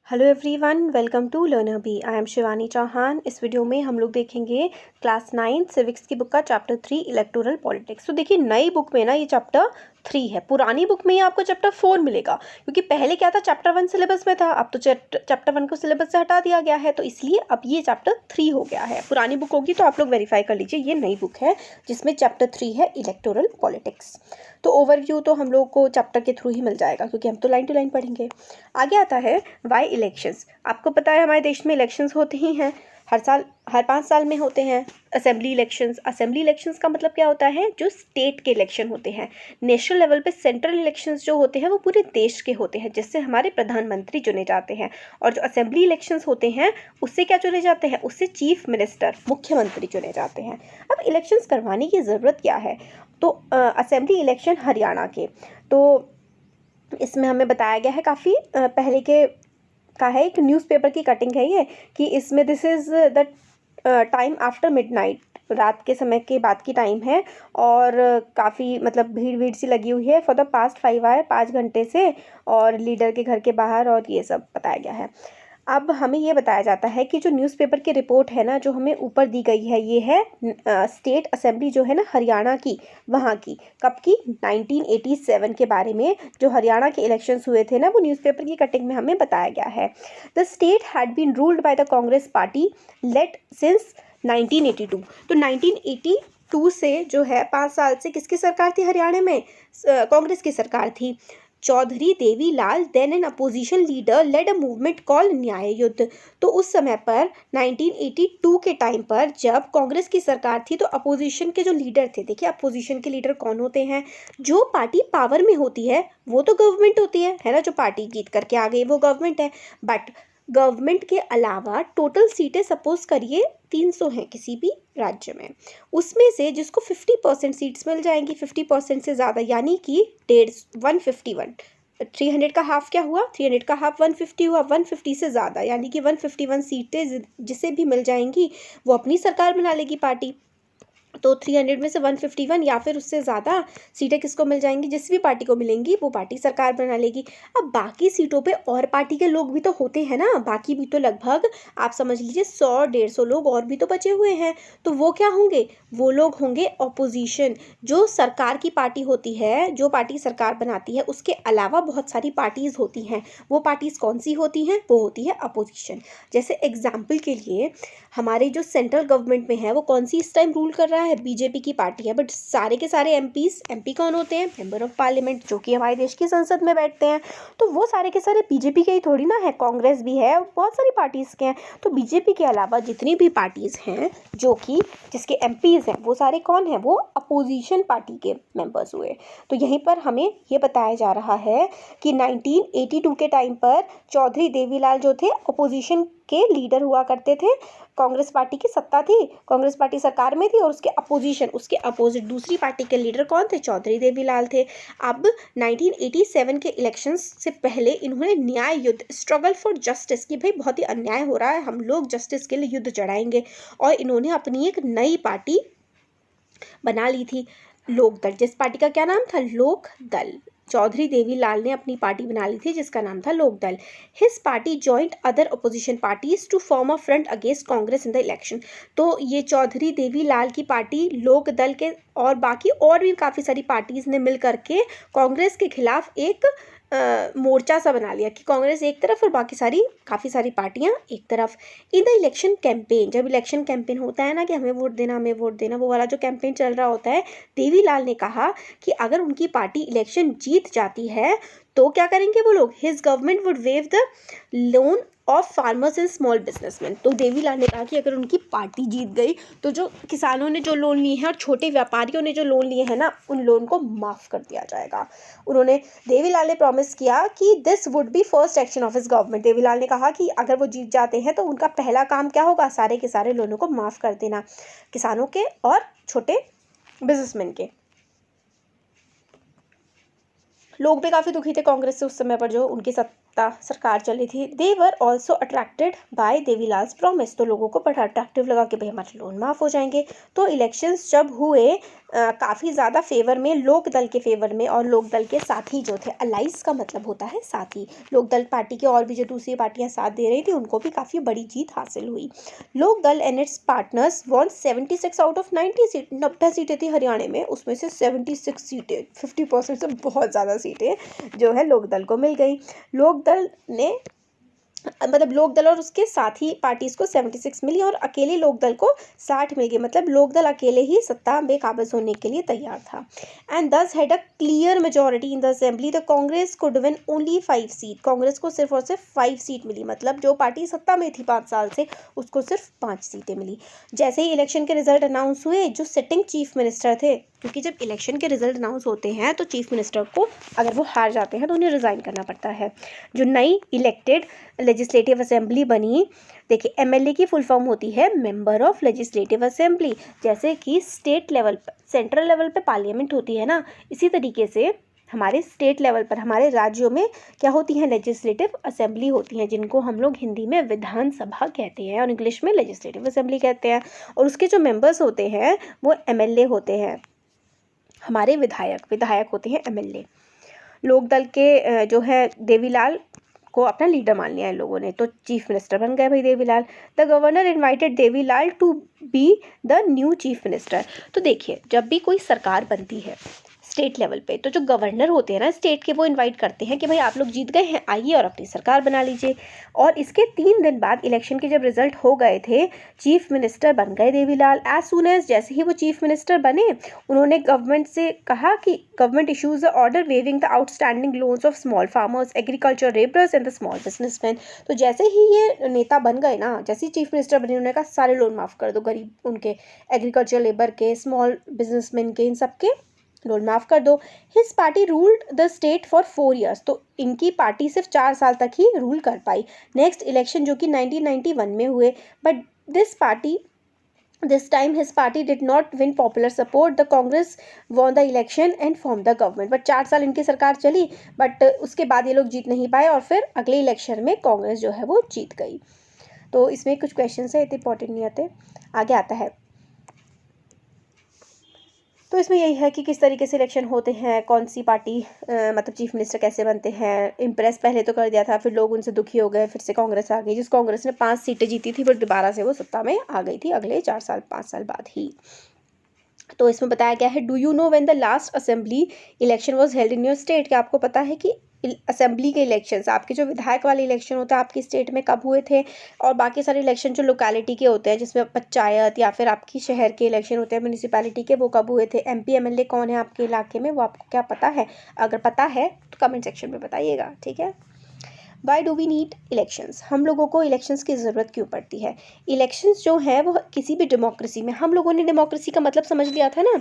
Hello everyone, welcome to Learner B. I am Shivani Chauhan. इस video में हम लोग देखेंगे क्लास 9 सिविक्स की बुक का चैप्टर 3 इलेक्टोरल पॉलिटिक्स। तो देखिए, नई बुक में ना ये चैप्टर 3 है, पुरानी बुक में ये आपको चैप्टर 4 मिलेगा, क्योंकि पहले क्या था, चैप्टर 1 सिलेबस में था, अब तो चैप्टर 1 को सिलेबस से हटा दिया गया है, तो इसलिए अब ये चैप्टर 3 हो गया है। पुरानी बुक होगी तो आप लोग वेरीफाई कर लीजिए, ये नई बुक है जिसमें चैप्टर 3 है इलेक्टोरल पॉलिटिक्स। तो ओवरव्यू तो हम लोग को चैप्टर के थ्रू ही मिल जाएगा, क्योंकि हम तो लाइन टू लाइन पढ़ेंगे। आगे आता है वाई इलेक्शंस। आपको पता है हमारे देश में इलेक्शंस होते ही हैं, हर साल, हर 5 साल में होते हैं असेंबली इलेक्शंस। असेंबली इलेक्शंस का मतलब क्या होता है, जो स्टेट के इलेक्शन होते हैं। नेशनल लेवल पे सेंट्रल इलेक्शंस जो होते हैं वो पूरे देश के होते हैं, जिससे हमारे प्रधानमंत्री चुने जाते हैं। और जो असेंबली इलेक्शंस होते हैं उससे क्या चुने जाते हैं, उससे चीफ मिनिस्टर, मुख्यमंत्री चुने जाते हैं। अब इलेक्शंस करवाने की ज़रूरत क्या है, तो असेंबली इलेक्शन हरियाणा के, तो इसमें हमें बताया गया है, काफ़ी पहले के का है, एक न्यूज़पेपर की कटिंग है ये, कि इसमें this is the time after midnight, रात के समय के बाद की टाइम है, और काफ़ी मतलब भीड़ भीड़ सी लगी हुई है फॉर द पास्ट 5 आवर, 5 घंटे से, और लीडर के घर के बाहर, और ये सब बताया गया है। अब हमें ये बताया जाता है कि जो न्यूज़पेपर की रिपोर्ट है ना, जो हमें ऊपर दी गई है, ये है स्टेट असेंबली जो है ना हरियाणा की, वहाँ की, कब की, 1987 के बारे में, जो हरियाणा के इलेक्शंस हुए थे ना, वो न्यूज़पेपर की कटिंग में हमें बताया गया है। The state had been ruled by the Congress party led since 1982। तो 1982 से जो है 5 साल से किसकी सरकार थी हरियाणा में, कांग्रेस की सरकार थी। Chaudhary Devi Lal, then an opposition leader, led a movement call Nyaya Yudh. तो उस समय पर 1982 के टाइम पर जब कांग्रेस की सरकार थी, तो अपोजिशन के जो लीडर थे, देखिए अपोजिशन के लीडर कौन होते हैं, जो पार्टी पावर में होती है वो तो गवर्नमेंट होती है ना, जो पार्टी जीत करके आ गई वो गवर्नमेंट है। बट गवर्नमेंट के अलावा टोटल सीटें सपोज करिए 300 हैं किसी भी राज्य में, उसमें से जिसको 50% सीट्स मिल जाएंगी, 50% से ज़्यादा, यानी कि 151, 300 का हाफ क्या हुआ, 300 का हाफ 150 हुआ, 150 से ज़्यादा यानी कि 151 सीटें जिसे भी मिल जाएंगी वो अपनी सरकार बना लेगी पार्टी। तो 300 में से 151 या फिर उससे ज़्यादा सीटें किसको मिल जाएंगी, जिस भी पार्टी को मिलेंगी वो पार्टी सरकार बना लेगी। अब बाकी सीटों पे और पार्टी के लोग भी तो होते हैं ना, बाकी भी तो लगभग आप समझ लीजिए 100-150 लोग और भी तो बचे हुए हैं। तो वो क्या होंगे, वो लोग होंगे ऑपोजिशन। जो सरकार की पार्टी होती है, जो पार्टी सरकार बनाती है, उसके अलावा बहुत सारी पार्टीज़ होती हैं। वो पार्टीज़ कौन सी होती हैं, वो होती है अपोजिशन। जैसे एग्जाम्पल के लिए हमारे जो सेंट्रल गवर्नमेंट में है वो कौन सी इस टाइम रूल कर रहा है, बीजेपी की पार्टी है। बट सारे के सारे एमपी कौन होते हैं, मेंबर ऑफ पार्लियामेंट, जो कि हमारे देश की संसद में बैठते हैं। तो वो सारे के सारे बीजेपी के ही थोड़ी ना है, कांग्रेस भी है, बहुत सारी पार्टीज़ के हैं। तो बीजेपी के अलावा जितनी भी पार्टीज़ हैं जो कि जिसके एमपीज़ हैं, वो सारे कौन हैं, वो अपोजिशन पार्टी के मेंबर्स हुए। तो यहीं पर हमें ये बताया जा रहा है कि 1982 के टाइम पर चौधरी देवीलाल जो थे अपोजिशन के लीडर हुआ करते थे। कांग्रेस पार्टी की सत्ता थी, कांग्रेस पार्टी सरकार में थी, और उसके अपोजिशन, उसके अपोजिट दूसरी पार्टी के लीडर कौन थे, चौधरी देवीलाल थे। अब 1987 के इलेक्शंस से पहले इन्होंने न्याय युद्ध, स्ट्रगल फॉर जस्टिस, कि भाई बहुत ही अन्याय हो रहा है, हम लोग जस्टिस के लिए युद्ध चढ़ाएंगे, और इन्होंने अपनी एक नई पार्टी बना ली थी, लोकदल, जिस पार्टी का क्या नाम था, लोकदल। चौधरी देवीलाल ने अपनी पार्टी बना ली थी जिसका नाम था Lok Dal. His party joined other opposition parties to form a front against Congress in the election. तो ये चौधरी देवीलाल की पार्टी लोकदल के और बाकी और भी काफ़ी सारी पार्टीज ने मिल करके कांग्रेस के खिलाफ एक मोर्चा सा बना लिया, कि कांग्रेस एक तरफ और बाकी सारी काफ़ी सारी पार्टियां एक तरफ। इन द इलेक्शन कैंपेन, जब इलेक्शन कैंपेन होता है ना, कि हमें वोट देना, हमें वोट देना, वो वाला जो कैंपेन चल रहा होता है, देवीलाल ने कहा कि अगर उनकी पार्टी इलेक्शन जीत जाती है तो क्या करेंगे वो लोग, his government would wave the loan of farmers and small businessman. तो देवीलाल ने कहा कि अगर उनकी पार्टी जीत गई तो जो किसानों ने जो लोन लिए हैं और छोटे व्यापारियों ने जो लोन लिए हैं ना, उन लोन को माफ़ कर दिया जाएगा। उन्होंने, देवीलाल ने प्रॉमिस किया कि this would be first action of his government. Devilal ने कहा कि अगर वो जीत जाते हैं तो उनका पहला काम क्या होगा, सारे के सारे लोनों को माफ़ कर देना, किसानों के और छोटे बिजनेसमैन के। लोग भी काफ़ी दुखी थे कांग्रेस से उस समय पर, जो उनकी सत्ता सरकार चली थी। They were also attracted by Devilal promise, तो लोगों को बड़ा अट्रैक्टिव लगा कि भाई हमारे लोन माफ़ हो जाएंगे। तो इलेक्शंस जब हुए काफ़ी ज़्यादा फेवर में, लोक दल के फेवर में, और लोक दल के साथी जो थे, अलाइज का मतलब होता है साथी, लोक दल पार्टी के और भी जो दूसरी पार्टियां साथ दे रही थी उनको भी काफ़ी बड़ी जीत हासिल हुई। Lok Dal and its partners won 76 out of 90 seat, 90 सीटें थी हरियाणा में, उसमें से 76 सीटें, 50% से बहुत ज़्यादा सीटें जो है लोक दल को मिल गई। लोक दल ने मतलब लोक दल और उसके साथी पार्टीज को 76 मिली और अकेले लोक दल को 60 मिल गई, मतलब लोक दल अकेले ही सत्ता में काबिज होने के लिए तैयार था। एंड दस had a clear majority in the assembly, the Congress could win only 5 seat, Congress को सिर्फ और सिर्फ 5 सीट मिली, मतलब जो पार्टी सत्ता में थी 5 साल से उसको सिर्फ 5 सीटें मिली। जैसे ही इलेक्शन के रिजल्ट अनाउंस हुए, जो सिटिंग चीफ मिनिस्टर थे, क्योंकि जब इलेक्शन के रिजल्ट अनाउंस होते हैं तो चीफ मिनिस्टर को अगर वो हार जाते हैं तो उन्हें रिज़ाइन करना पड़ता है। जो नई इलेक्टेड लेजिस्लेटिव असेंबली बनी, देखिए एमएलए की फुल फॉर्म होती है मेंबर ऑफ लेजिस्लेटिव असेंबली, जैसे कि स्टेट लेवल पर, सेंट्रल लेवल पे पार्लियामेंट होती है ना, इसी तरीके से हमारे स्टेट लेवल पर, हमारे राज्यों में क्या होती हैं, लेजिस्लेटिव असेंबली होती हैं, जिनको हम लोग हिंदी में विधानसभा कहते हैं और इंग्लिश में लेजिस्लेटिव असेंबली कहते हैं। और उसके जो मेंबर्स होते हैं वो एमएलए होते हैं, हमारे विधायक होते हैं एमएलए। लोक दल के जो है देवीलाल को अपना लीडर मान लिया इन लोगों ने, तो चीफ मिनिस्टर बन गए भाई Devi Lal. The governor invited Devi Lal to be the new chief minister. तो देखिए जब भी कोई सरकार बनती है स्टेट लेवल पे, तो जो गवर्नर होते हैं ना स्टेट के, वो इनवाइट करते हैं कि भाई आप लोग जीत गए हैं, आइए और अपनी सरकार बना लीजिए। और इसके 3 दिन बाद इलेक्शन के जब रिजल्ट हो गए थे, चीफ मिनिस्टर बन गए देवीलाल। एज सून एज, जैसे ही वो चीफ मिनिस्टर बने, उन्होंने गवर्नमेंट से कहा कि government issues a order waiving the outstanding loans of small farmers, agriculture labourers and the small businessman. तो जैसे ही ये नेता बन गए ना, जैसे ही चीफ मिनिस्टर बने, उन्होंने कहा सारे लोन माफ़ कर दो, गरीब उनके, एग्रीकल्चर लेबर के, स्मॉल बिजनेसमैन के, इन सब के लोन माफ़ कर दो। His party ruled the state for 4 years, तो इनकी पार्टी सिर्फ 4 साल तक ही रूल कर पाई। नेक्स्ट इलेक्शन जो कि 1991 में हुए, but this time his party did not win popular support. The Congress won the election and formed the government. But 4 साल इनकी सरकार चली, बट उसके बाद ये लोग जीत नहीं पाए और फिर अगले इलेक्शन में कांग्रेस जो है वो जीत गई। तो इसमें कुछ क्वेश्चन है, इतने इंपॉर्टेंट नहीं आते। आगे आता है, तो इसमें यही है कि किस तरीके से इलेक्शन होते हैं, कौन सी पार्टी मतलब चीफ मिनिस्टर कैसे बनते हैं। इम्प्रेस पहले तो कर दिया था, फिर लोग उनसे दुखी हो गए, फिर से कांग्रेस आ गई, जिस कांग्रेस ने 5 सीटें जीती थी, बट दोबारा से वो सत्ता में आ गई थी अगले 5 साल बाद ही। तो इसमें बताया गया है, do you know when the last assembly election was held in your state, क्या आपको पता है कि असेंबली के इलेक्शंस, आपके जो विधायक वाले इलेक्शन होता है आपकी स्टेट में कब हुए थे। और बाकी सारे इलेक्शन जो लोकेलिटी के होते हैं, जिसमें पंचायत या फिर आपकी शहर के इलेक्शन होते हैं म्यूनिसिपैलिटी के, वो कब हुए थे। एमपी एमएलए कौन है आपके इलाके में, वो आपको क्या पता है? अगर पता है तो कमेंट सेक्शन में बताइएगा, ठीक है। Why do we need elections, हम लोगों को इलेक्शंस की ज़रूरत क्यों पड़ती है। इलेक्शंस जो है वो किसी भी डेमोक्रेसी में, हम लोगों ने डेमोक्रेसी का मतलब समझ लिया था ना,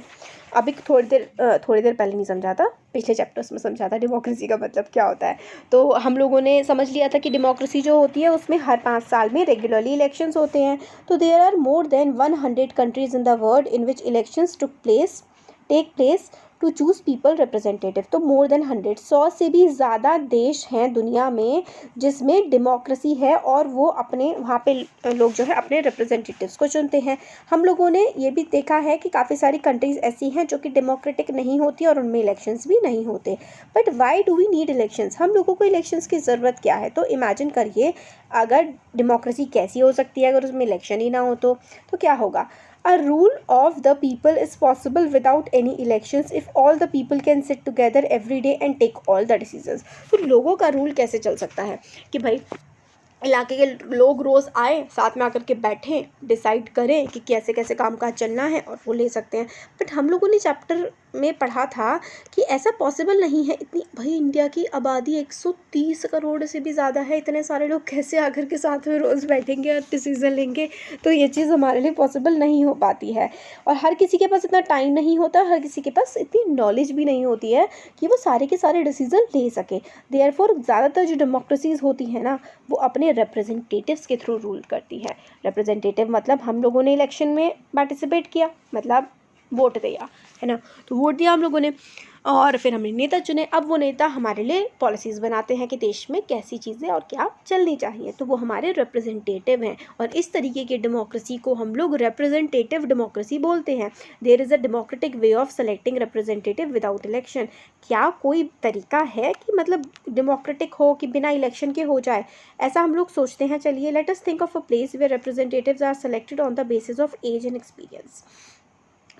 अभी थोड़ी देर पहले नहीं समझा था, पिछले चैप्टर्स में समझा था डेमोक्रेसी का मतलब क्या होता है। तो हम लोगों ने समझ लिया था कि डेमोक्रेसी जो होती है उसमें हर 5 साल में रेगुलरली इलेक्शंस होते हैं। तो there are more than 100 countries in the world in which elections take place to choose people representative. तो मोर देन 100 से भी ज़्यादा देश हैं दुनिया में जिसमें डेमोक्रेसी है, और वो अपने वहाँ पे लोग जो है अपने रिप्रेजेंटेटिव्स को चुनते हैं। हम लोगों ने ये भी देखा है कि काफ़ी सारी कंट्रीज़ ऐसी हैं जो कि डेमोक्रेटिक नहीं होती और उनमें इलेक्शंस भी नहीं होते। But why do we need elections, हम लोगों को इलेक्शंस की ज़रूरत क्या है। तो इमेजिन करिए अगर डेमोक्रेसी कैसी हो सकती है अगर उसमें इलेक्शन ही ना हो तो क्या होगा। A rule of the people is possible without any elections if all the people can sit together every day and take all the decisions। तो लोगों का रूल कैसे चल सकता है कि भाई इलाके के लोग रोज़ आए, साथ में आकर के बैठें, डिसाइड करें कि कैसे कैसे काम काज चलना है और वो ले सकते हैं। बट हम लोगों ने चैप्टर में पढ़ा था कि ऐसा पॉसिबल नहीं है। इतनी भाई इंडिया की आबादी 130 करोड़ से भी ज़्यादा है, इतने सारे लोग कैसे आकर के साथ में रोज़ बैठेंगे और डिसीज़न लेंगे। तो ये चीज़ हमारे लिए पॉसिबल नहीं हो पाती है, और हर किसी के पास इतना टाइम नहीं होता, हर किसी के पास इतनी नॉलेज भी नहीं होती है कि वो सारे के सारे डिसीज़न ले सके। देयरफॉर ज़्यादातर जो डेमोक्रेसीज़ होती हैं ना, वो अपने रिप्रेजेंटेटिव्स के थ्रू रूल करती है। रिप्रेजेंटेटिव मतलब हम लोगों ने इलेक्शन में पार्टिसिपेट किया, मतलब वोट दिया, है ना। तो वोट दिया हम लोगों ने और फिर हमने नेता चुने। अब वो नेता हमारे लिए पॉलिसीज़ बनाते हैं कि देश में कैसी चीज़ें और क्या चलनी चाहिए, तो वो हमारे रिप्रेजेंटेटिव हैं। और इस तरीके की डेमोक्रेसी को हम लोग रिप्रेजेंटेटिव डेमोक्रेसी बोलते हैं। There is a democratic way of selecting representative without election. क्या कोई तरीका है कि मतलब डेमोक्रेटिक हो कि बिना इलेक्शन के हो जाए, ऐसा हम लोग सोचते हैं। चलिए, let us think of a place where representatives are selected on the basis of age and experience.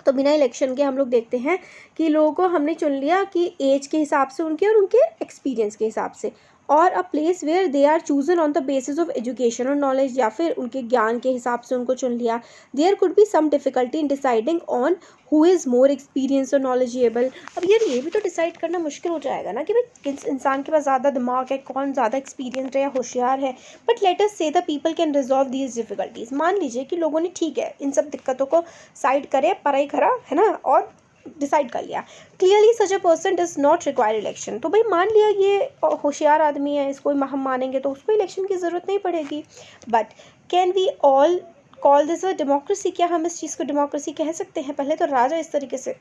तो बिना इलेक्शन के हम लोग देखते हैं कि लोगों को हमने चुन लिया कि एज के हिसाब से उनके और उनके एक्सपीरियंस के हिसाब से, और a place where they are chosen on the basis of education और नॉलेज, या फिर उनके ज्ञान के हिसाब से उनको चुन लिया। There could be some difficulty in deciding on who is more experience और नॉलेजेबल। अब यार ये भी तो डिसाइड करना मुश्किल हो जाएगा ना कि भाई किस इंसान के पास ज़्यादा दिमाग है, कौन ज़्यादा एक्सपीरियंस है या होशियार है। बट लेट अस से the people can resolve these difficulties. मान लीजिए कि लोगों ने ठीक है इन सब दिक्कतों को साइड करे, पराई करा, है ना, और डिसाइड कर लिया clearly such a person does not require election. तो भाई मान लिया ये होशियार आदमी है, इसको हम मानेंगे तो उसको इलेक्शन की ज़रूरत नहीं पड़ेगी। But can we all call this a democracy? क्या हम इस चीज़ को डेमोक्रेसी कह सकते हैं? पहले तो राजा इस तरीके से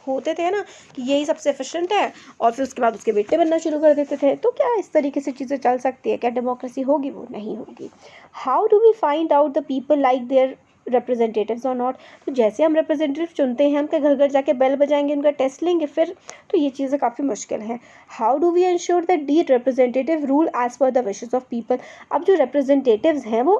होते थे ना कि यही सबसे एफिशिएंट है, और फिर उसके बाद उसके बेटे बनना शुरू कर देते थे। तो क्या इस तरीके से चीज़ें चल सकती है? क्या डेमोक्रेसी होगी? वो नहीं होगी। How do we find out the people like their representatives और नॉट? तो जैसे हम रिप्रेजेंटेटिव चुनते हैं, हम क्या घर घर जाके बेल बजाएंगे, उनका टेस्ट लेंगे फिर? तो ये चीज़ें काफ़ी मुश्किल है। How do we ensure that the representative rule as per the wishes of people? अब जो रिप्रेजेंटेटिव्स हैं वो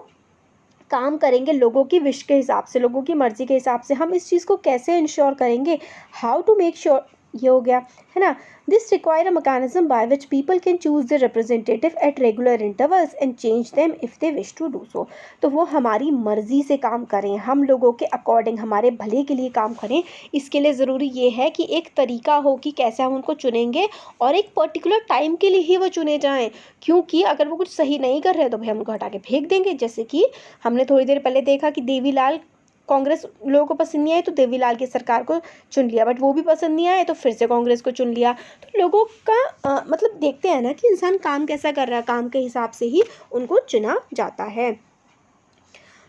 काम करेंगे लोगों की विश के हिसाब से, लोगों की मर्जी के हिसाब से। हम इस चीज़ को कैसे इंश्योर करेंगे? How to make sure? ये हो गया, है ना। This require a mechanism by which people can choose the representative at regular intervals and change them if they wish to do so. तो वो हमारी मर्जी से काम करें, हम लोगों के अकॉर्डिंग, हमारे भले के लिए काम करें। इसके लिए ज़रूरी ये है कि एक तरीका हो कि कैसे हम उनको चुनेंगे, और एक पर्टिकुलर टाइम के लिए ही वो चुने जाएँ। क्योंकि अगर वो कुछ सही नहीं कर रहे तो भाई हम उनको हटा के फेंक देंगे। जैसे कि हमने थोड़ी देर पहले देखा कि देवीलाल, कांग्रेस लोगों को पसंद नहीं आए तो देवीलाल की सरकार को चुन लिया, बट वो भी पसंद नहीं आए तो फिर से कांग्रेस को चुन लिया। तो लोगों का मतलब देखते हैं ना कि इंसान काम कैसा कर रहा है, काम के हिसाब से ही उनको चुना जाता है।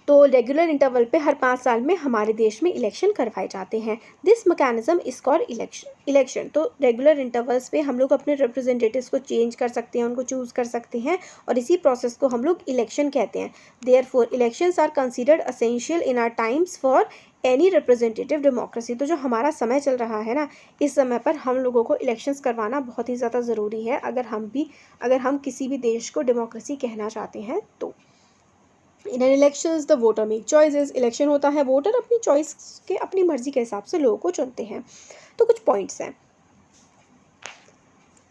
तो रेगुलर इंटरवल पे हर 5 साल में हमारे देश में इलेक्शन करवाए जाते हैं। This mechanism is called election. तो रेगुलर इंटरवल्स पे हम लोग अपने रिप्रेजेंटेटिव्स को चेंज कर सकते हैं, उनको चूज़ कर सकते हैं, और इसी प्रोसेस को हम लोग इलेक्शन कहते हैं। Therefore elections are considered essential in our times for any representative democracy. तो जो हमारा समय चल रहा है ना, इस समय पर हम लोगों को इलेक्शंस करवाना बहुत ही ज़्यादा ज़रूरी है, अगर हम किसी भी देश को डेमोक्रेसी कहना चाहते हैं तो। In an elections the voter make choices. Election होता है, वोटर अपनी चॉइस के, अपनी मर्जी के हिसाब से लोगों को चुनते हैं। तो कुछ पॉइंट्स हैं।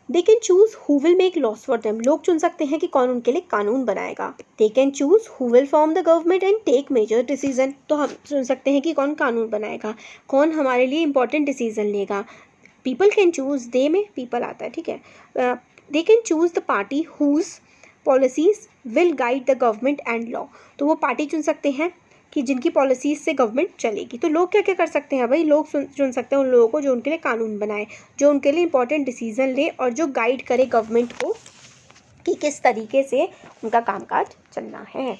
दे can choose who will make loss for them. लोग चुन सकते हैं कि कौन उनके लिए कानून बनाएगा। They can choose who will form the government and take major decision. तो हम चुन सकते हैं कि कौन कानून बनाएगा, कौन हमारे लिए इंपॉर्टेंट डिसीजन लेगा। पीपल कैन चूज, दे में पीपल आता है, ठीक है। They can choose the party whose policies will guide the government and law. तो वो पार्टी चुन सकते हैं कि जिनकी पॉलिसीज से गवर्नमेंट चलेगी। तो लोग क्या क्या कर सकते हैं भाई? लोग चुन सकते हैं उन लोगों को जो उनके लिए कानून बनाए, जो उनके लिए इंपॉर्टेंट डिसीजन ले, और जो गाइड करे गवर्नमेंट को कि किस तरीके से उनका कामकाज चलना है।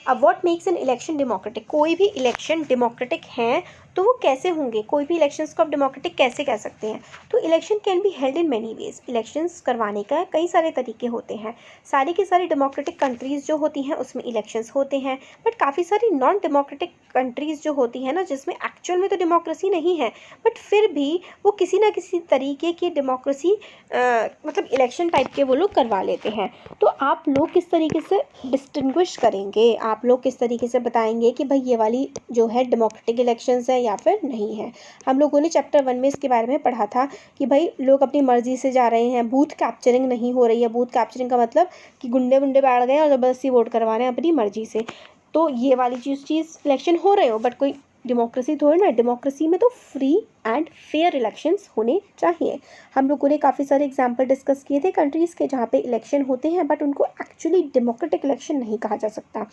अब what makes an election democratic? कोई भी इलेक्शन डेमोक्रेटिक हैं तो वो कैसे होंगे? कोई भी इलेक्शंस को आप डेमोक्रेटिक कैसे कह सकते हैं? तो election can be held in many ways. Elections करवाने का कई सारे तरीके होते हैं। सारी की सारी डेमोक्रेटिक कंट्रीज़ जो होती हैं उसमें इलेक्शंस होते हैं, बट काफ़ी सारी नॉन डेमोक्रेटिक कंट्रीज़ जो होती हैं ना, जिसमें एक्चुअल में तो डेमोक्रेसी नहीं है, बट फिर भी वो किसी ना किसी तरीके की डेमोक्रेसी मतलब इलेक्शन टाइप के वो लोग करवा लेते हैं। तो आप लोग किस तरीके से डिस्टिंग्विश करेंगे? आप लोग किस तरीके से बताएंगे कि भाई ये वाली जो है डेमोक्रेटिक इलेक्शंस है या फिर नहीं है? हम लोगों ने चैप्टर 1 में इसके बारे में पढ़ा था कि भाई लोग अपनी मर्जी से जा रहे हैं, बूथ कैप्चरिंग नहीं हो रही है। बूथ कैप्चरिंग का मतलब कि गुंडे बैठ गए और ज़बरदस्ती वोट करवा रहे हैं अपनी मर्जी से। तो ये वाली चीज़ इलेक्शन हो रहे हो, बट कोई डेमोक्रेसी थोड़ी ना। डेमोक्रेसी में तो फ्री एंड फेयर इलेक्शंस होने चाहिए। हम लोगों ने काफ़ी सारे एग्जांपल डिस्कस किए थे कंट्रीज़ के जहाँ पे इलेक्शन होते हैं, बट उनको एक्चुअली डेमोक्रेटिक इलेक्शन नहीं कहा जा सकता।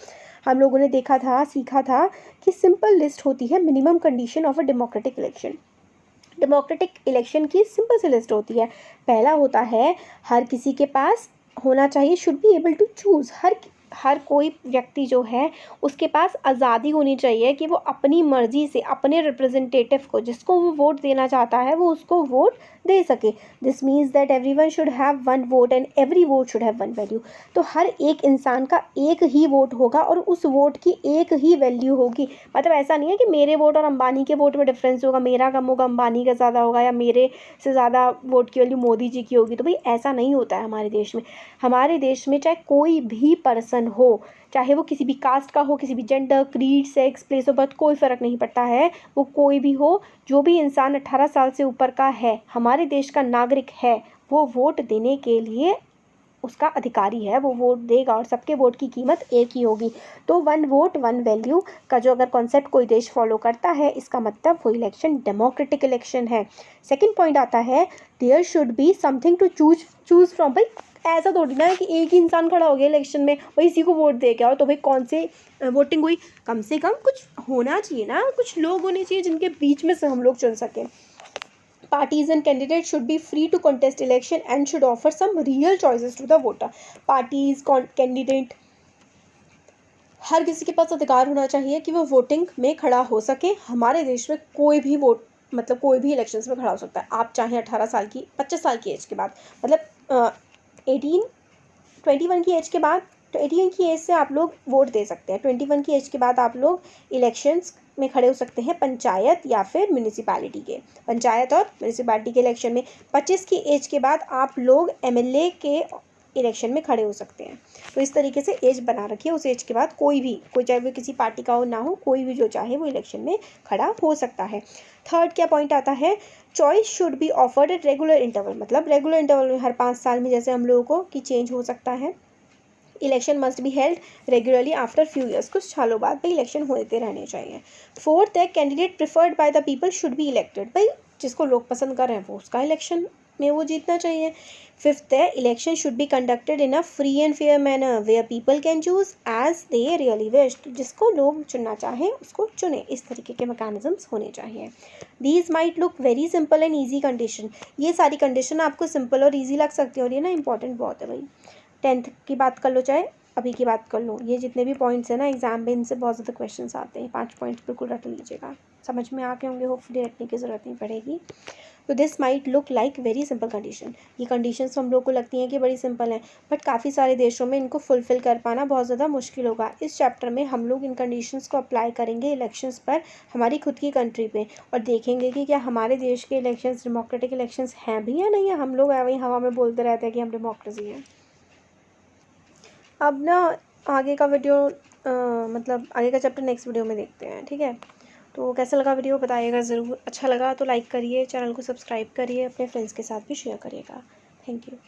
हम लोगों ने देखा था, सीखा था कि सिंपल लिस्ट होती है minimum condition of a democratic election. Democratic election की सिंपल सी लिस्ट होती है। पहला होता है हर किसी के पास होना चाहिए, should be able to choose. हर हर कोई व्यक्ति जो है उसके पास आज़ादी होनी चाहिए कि वो अपनी मर्ज़ी से अपने रिप्रेजेंटेटिव को, जिसको वो वोट देना चाहता है, वो उसको वोट दे सके। This means that everyone should have one vote and every vote should have one value. तो हर एक इंसान का एक ही वोट होगा और उस वोट की एक ही वैल्यू होगी। मतलब ऐसा नहीं है कि मेरे वोट और अंबानी के वोट में डिफरेंस होगा, मेरा कम होगा, अंबानी का ज़्यादा होगा, या मेरे से ज़्यादा वोट की वैल्यू मोदी जी की होगी। तो भाई ऐसा नहीं होता है हमारे देश में। हमारे देश में चाहे कोई भी पर्सन हो, चाहे वो किसी भी कास्ट का हो, किसी भी gender, creed, sex, place of birth, कोई फ़र्क नहीं पड़ता है, वो कोई भी हो, जो भी इंसान 18 साल से ऊपर का है, हमारे देश का नागरिक है, वो वोट देने के लिए उसका अधिकारी है, वो वोट देगा और सबके वोट की कीमत एक ही होगी। तो वन वोट वन वैल्यू का जो अगर कॉन्सेप्ट कोई देश फॉलो करता है, इसका मतलब वो इलेक्शन डेमोक्रेटिक इलेक्शन है। सेकंड पॉइंट आता है, there should be something to choose from. भाई ऐसा थोड़ी ना है कि एक ही इंसान खड़ा हो गया इलेक्शन में, भाई इसी को वोट दे के आओ, तो भाई कौन से वोटिंग हुई? कम से कम कुछ होना चाहिए ना, कुछ लोग होने चाहिए जिनके बीच में से हम लोग चुन सकें। Parties and candidates should be free to contest election and should offer some real choices to the voter. Parties, candidate, हर किसी के पास अधिकार होना चाहिए कि वो वोटिंग में खड़ा हो सके। हमारे देश में कोई भी वोट मतलब कोई भी इलेक्शंस में खड़ा हो सकता है। आप चाहे 18 साल की 25 साल की एज के बाद, मतलब 21 की एज के बाद, तो 18 की एज से आप लोग वोट दे सकते हैं। 21 की एज के बाद आप लोग इलेक्शंस में खड़े हो सकते हैं, पंचायत या फिर म्यूनिसिपैलिटी के, पंचायत और म्यूनिसिपैलिटी के इलेक्शन में। 25 की एज के बाद आप लोग एमएलए के इलेक्शन में खड़े हो सकते हैं। तो इस तरीके से एज बना रखी है, उस एज के बाद कोई चाहे वो किसी पार्टी का हो ना हो, कोई भी जो चाहे वो इलेक्शन में खड़ा हो सकता है। थर्ड क्या पॉइंट आता है, choice should be offered at regular interval. मतलब रेगुलर इंटरवल में हर 5 साल में जैसे हम लोगों को कि चेंज हो सकता है। Election must be held regularly after few years. कुछ सालों बाद भाई इलेक्शन होते रहने चाहिए। फोर्थ है, candidate preferred by the people should be elected. भाई जिसको लोग पसंद कर रहे हैं वो उसका इलेक्शन में वो जीतना चाहिए। फिफ्थ है, election should be conducted in a free and fair manner where people can choose as they really wish. जिसको लोग चुनना चाहें उसको चुने, इस तरीके के मैकेनिज्म्स होने चाहिए। These might look very simple and easy condition. ये सारी कंडीशन आपको सिंपल और ईजी लग सकती है और ये ना इंपॉर्टेंट बहुत है भाई। 10th की बात कर लो चाहे अभी की बात कर लो, ये जितने भी पॉइंट्स हैं ना एग्जाम में, इनसे बहुत ज़्यादा क्वेश्चंस आते हैं। 5 पॉइंट्स बिल्कुल रट लीजिएगा, समझ में आके होंगे, होपफुली रटने की ज़रूरत नहीं पड़ेगी। तो this might look like very simple condition. ये कंडीशंस हम लोग को लगती हैं कि बड़ी सिंपल हैं, बट काफ़ी सारे देशों में इनको फुलफ़िल कर पाना बहुत ज़्यादा मुश्किल होगा। इस चैप्टर में हम लोग इन कंडीशंस को अप्लाई करेंगे इलेक्शंस पर, हमारी खुद की कंट्री पे, और देखेंगे कि क्या हमारे देश के इलेक्शंस डेमोक्रेटिक इलेक्शंस हैं भी या नहीं है। हम लोग वही हवा में बोलते रहते हैं कि हम डेमोक्रेसी हैं। अब ना आगे का वीडियो मतलब आगे का चैप्टर नेक्स्ट वीडियो में देखते हैं, ठीक है। तो कैसा लगा वीडियो बताइएगा ज़रूर। अच्छा लगा तो लाइक करिए, चैनल को सब्सक्राइब करिए, अपने फ्रेंड्स के साथ भी शेयर करिएगा। Thank you.